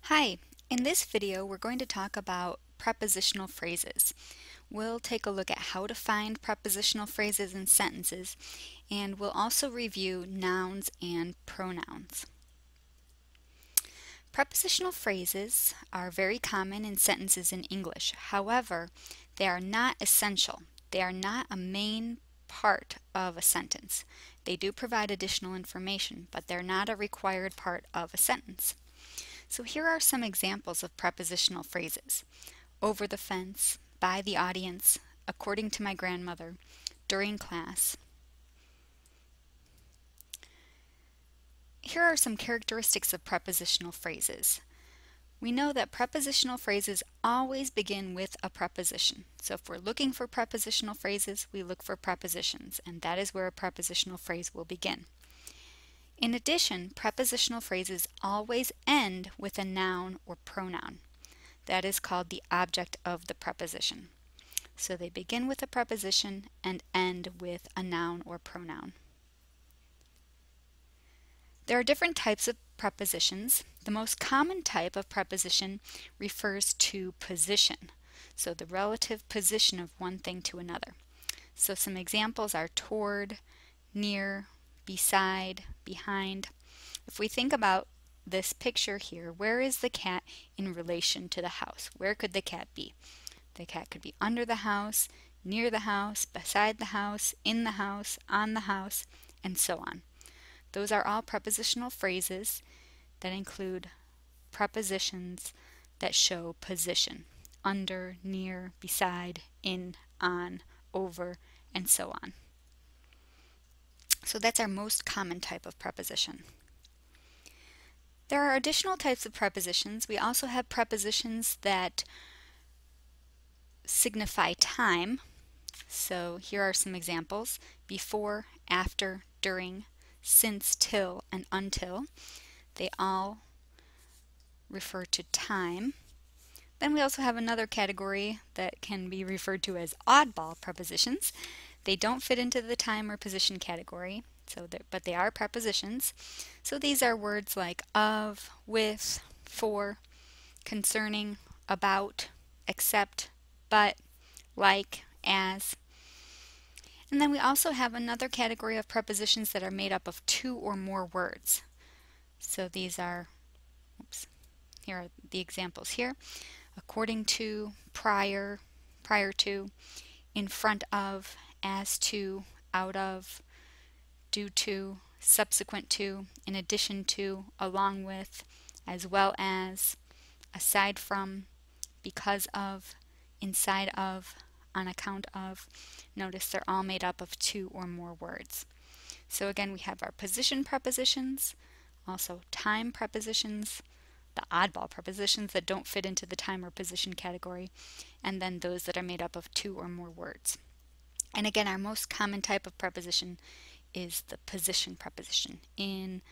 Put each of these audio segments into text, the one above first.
Hi, in this video we're going to talk about prepositional phrases. We'll take a look at how to find prepositional phrases in sentences, and we'll also review nouns and pronouns. Prepositional phrases are very common in sentences in English. However, they are not essential. They are not a main part of a sentence. They do provide additional information, but they're not a required part of a sentence. So here are some examples of prepositional phrases. Over the fence, by the audience, according to my grandmother, during class. Here are some characteristics of prepositional phrases. We know that prepositional phrases always begin with a preposition. So if we're looking for prepositional phrases, we look for prepositions, and that is where a prepositional phrase will begin. In addition, prepositional phrases always end with a noun or pronoun. That is called the object of the preposition. So they begin with a preposition and end with a noun or pronoun. There are different types of prepositions. The most common type of preposition refers to position, so the relative position of one thing to another. So some examples are toward, near, beside, behind. If we think about this picture here, where is the cat in relation to the house? Where could the cat be? The cat could be under the house, near the house, beside the house, in the house, on the house, and so on. Those are all prepositional phrases that include prepositions that show position: under, near, beside, in, on, over, and so on. So that's our most common type of preposition. There are additional types of prepositions. We also have prepositions that signify time. So here are some examples: before, after, during, since, till, and until. They all refer to time. Then we also have another category that can be referred to as oddball prepositions. They don't fit into the time or position category, but they are prepositions. So these are words like of, with, for, concerning, about, except, but, like, as. And then we also have another category of prepositions that are made up of two or more words. So these are, here are the examples here: according to, prior, prior to, in front of, as to, out of, due to, subsequent to, in addition to, along with, as well as, aside from, because of, inside of, on account of. Notice they're all made up of two or more words. So again, we have our position prepositions, also time prepositions, the oddball prepositions that don't fit into the time or position category, and then those that are made up of two or more words. And again, our most common type of preposition is the position preposition: in,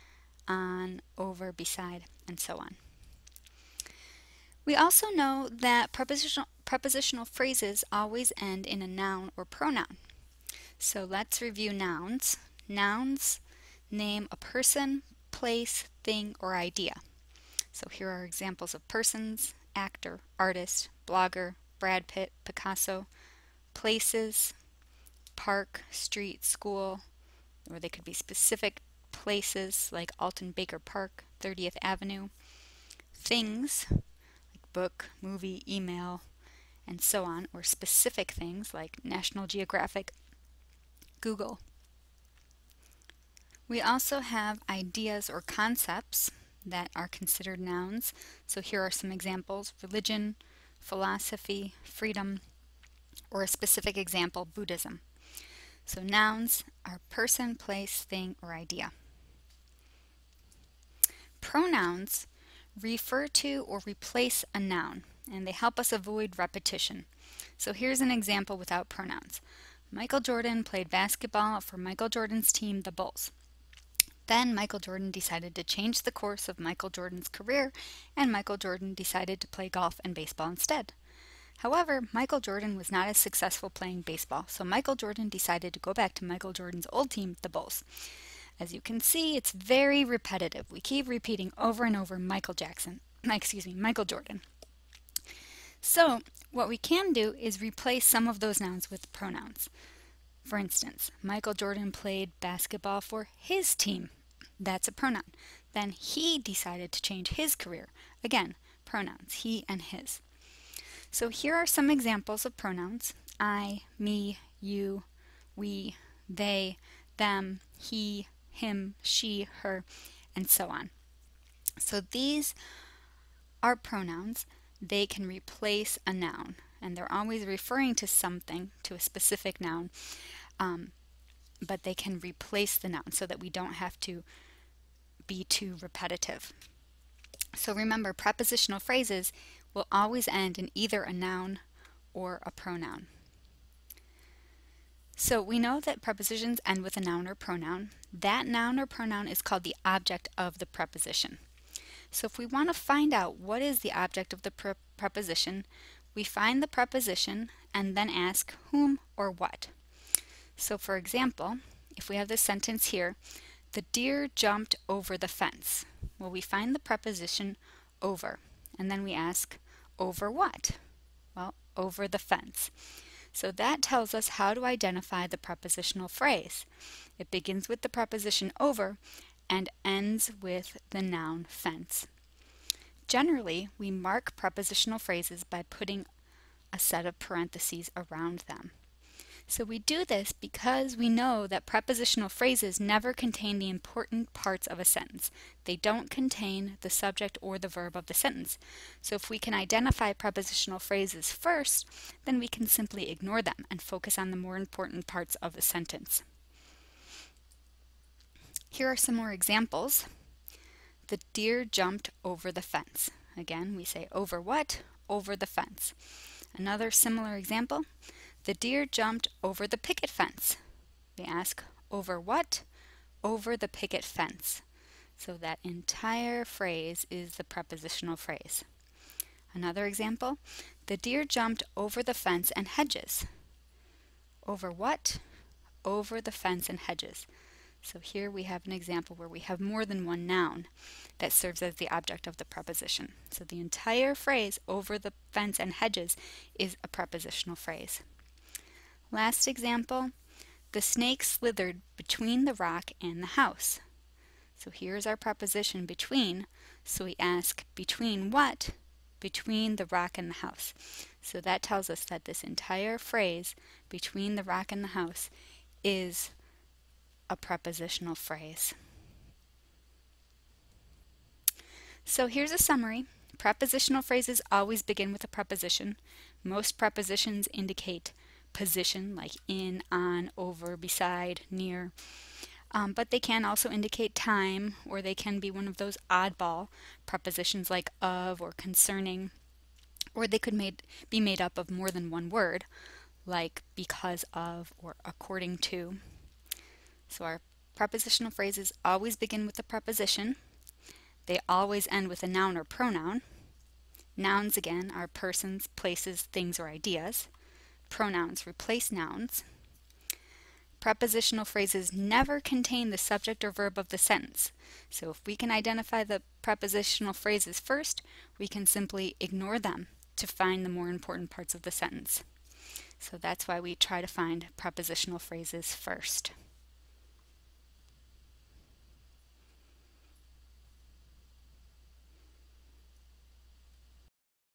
on, over, beside, and so on. We also know that prepositional phrases always end in a noun or pronoun. So let's review nouns. Nouns name a person, place, thing, or idea. So here are examples of persons: actor, artist, blogger, Brad Pitt, Picasso. Places: park, street, school, or they could be specific places like Alton Baker Park, 30th Avenue. Things: book, movie, email, and so on, or specific things like National Geographic, Google. We also have ideas or concepts that are considered nouns. So here are some examples: religion, philosophy, freedom, or a specific example, Buddhism. So nouns are person, place, thing, or idea. Pronouns refer to or replace a noun, and they help us avoid repetition. So here's an example without pronouns. Michael Jordan played basketball for Michael Jordan's team, the Bulls. Then Michael Jordan decided to change the course of Michael Jordan's career, and Michael Jordan decided to play golf and baseball instead. However, Michael Jordan was not as successful playing baseball, so Michael Jordan decided to go back to Michael Jordan's old team, the Bulls. As you can see, it's very repetitive. We keep repeating over and over Michael Jackson, Michael Jordan. So what we can do is replace some of those nouns with pronouns. For instance, Michael Jordan played basketball for his team. That's a pronoun. Then he decided to change his career. Again, pronouns, he and his. So here are some examples of pronouns: I, me, you, we, they, them, he, him, she, her, and so on. So these are pronouns. They can replace a noun, and they're always referring to something, to a specific noun, but they can replace the noun so that we don't have to be too repetitive. So remember, prepositional phrases will always end in either a noun or a pronoun. So we know that prepositions end with a noun or pronoun. That noun or pronoun is called the object of the preposition. So if we want to find out what is the object of the preposition, we find the preposition and then ask whom or what. So for example, if we have this sentence here, the deer jumped over the fence. Well, we find the preposition over, and then we ask over what? Well, over the fence. So that tells us how to identify the prepositional phrase. It begins with the preposition over and ends with the noun fence. Generally, we mark prepositional phrases by putting a set of parentheses around them. So we do this because we know that prepositional phrases never contain the important parts of a sentence. They don't contain the subject or the verb of the sentence. So if we can identify prepositional phrases first, then we can simply ignore them and focus on the more important parts of the sentence. Here are some more examples. The deer jumped over the fence. Again, we say over what? Over the fence. Another similar example. The deer jumped over the picket fence. We ask, over what? Over the picket fence. So that entire phrase is the prepositional phrase. Another example, the deer jumped over the fence and hedges. Over what? Over the fence and hedges. So here we have an example where we have more than one noun that serves as the object of the preposition. So the entire phrase, over the fence and hedges, is a prepositional phrase. Last example, the snake slithered between the rock and the house. So here's our preposition between. So we ask between what? Between the rock and the house. So that tells us that this entire phrase, between the rock and the house, is a prepositional phrase. So here's a summary. Prepositional phrases always begin with a preposition. Most prepositions indicate position, like in, on, over, beside, near. But they can also indicate time, or they can be one of those oddball prepositions like of or concerning. Or they could be made up of more than one word, like because of or according to. So our prepositional phrases always begin with a preposition. They always end with a noun or pronoun. Nouns, again, are persons, places, things, or ideas. Pronouns replace nouns. Prepositional phrases never contain the subject or verb of the sentence. So if we can identify the prepositional phrases first, we can simply ignore them to find the more important parts of the sentence. So that's why we try to find prepositional phrases first.